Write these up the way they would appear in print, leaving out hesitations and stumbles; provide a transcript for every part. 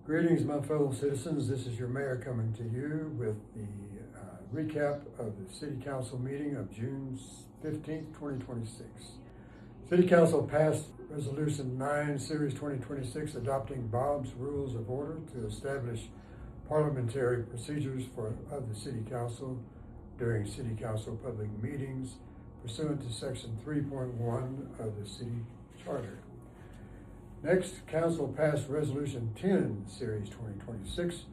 Greetings, my fellow citizens. This is your mayor coming to you with the recap of the City Council meeting of June 15th, 2026. City Council passed Resolution 9, Series 2026, adopting Bob's Rules of Order to establish parliamentary procedures of the City Council during City Council public meetings pursuant to Section 3.1 of the City Charter. Next, Council passed Resolution 10, Series 2026,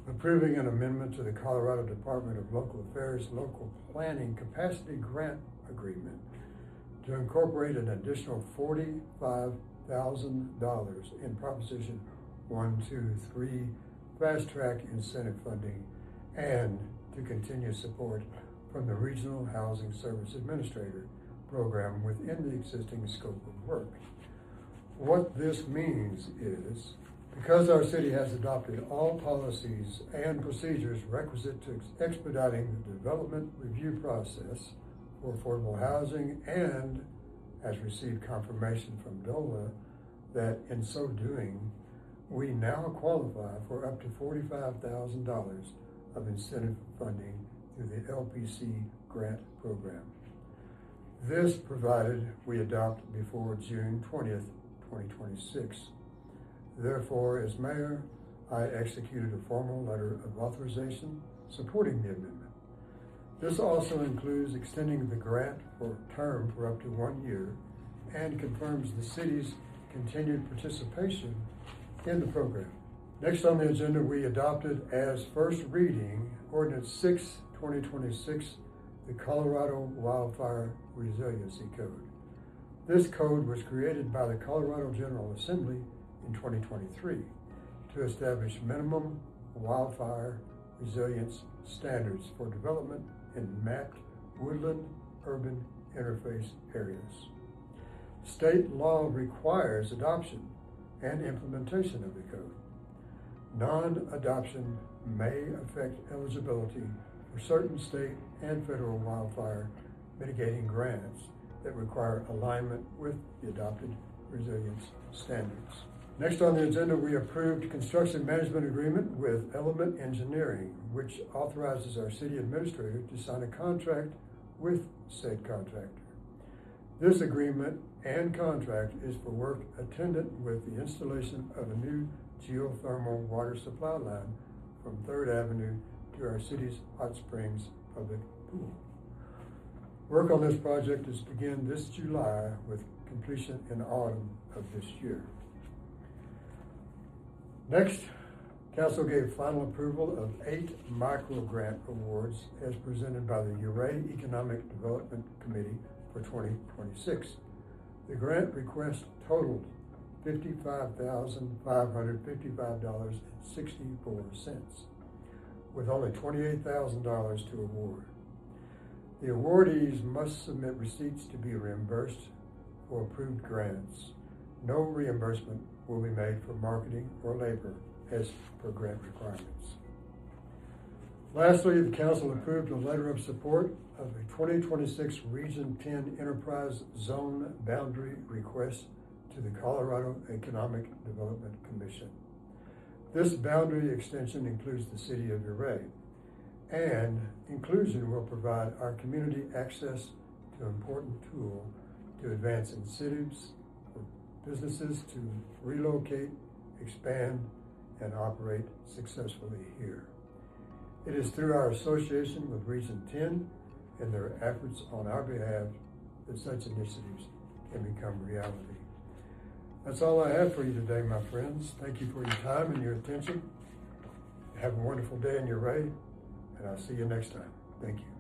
approving an amendment to the Colorado Department of Local Affairs Local Planning Capacity Grant Agreement to incorporate an additional $45,000 in Proposition 123 Fast Track Incentive Funding and to continue support from the Regional Housing Service Administrator program within the existing scope of work. What this means is, because our city has adopted all policies and procedures requisite to expediting the development review process for affordable housing and has received confirmation from DOLA that in so doing, we now qualify for up to $45,000 of incentive funding through the LPC grant program. This provided we adopt before June 20th, 2026. Therefore, as mayor, I executed a formal letter of authorization supporting the amendment. This also includes extending the grant for term for up to 1 year and confirms the city's continued participation in the program. Next on the agenda, we adopted as first reading Ordinance 6, 2026, the Colorado Wildfire Resiliency Code. This code was created by the Colorado General Assembly in 2023 to establish minimum wildfire resilience standards for development in mapped woodland-urban interface areas. State law requires adoption and implementation of the code. Non-adoption may affect eligibility for certain state and federal wildfire mitigating grants that require alignment with the adopted resilience standards. Next on the agenda, we approved construction management agreement with Element Engineering, which authorizes our city administrator to sign a contract with said contractor. This agreement and contract is for work attendant with the installation of a new geothermal water supply line from 3rd Avenue to our city's Hot Springs public pool. Work on this project is to begin this July with completion in autumn of this year. Next, Council gave final approval of 8 micro grant awards as presented by the Ouray Economic Development Committee for 2026. The grant request totaled $55,555.64, with only $28,000 to award. The awardees must submit receipts to be reimbursed for approved grants. No reimbursement will be made for marketing or labor as per grant requirements. Lastly, the council approved a letter of support of the 2026 Region 10 Enterprise Zone Boundary Request to the Colorado Economic Development Commission. This boundary extension includes the city of Ouray, and inclusion will provide our community access to an important tool to advance incentives for businesses to relocate, expand, and operate successfully here. It is through our association with Region 10 and their efforts on our behalf that such initiatives can become reality. That's all I have for you today, my friends. Thank you for your time and your attention. Have a wonderful day in Ouray, and I'll see you next time. Thank you.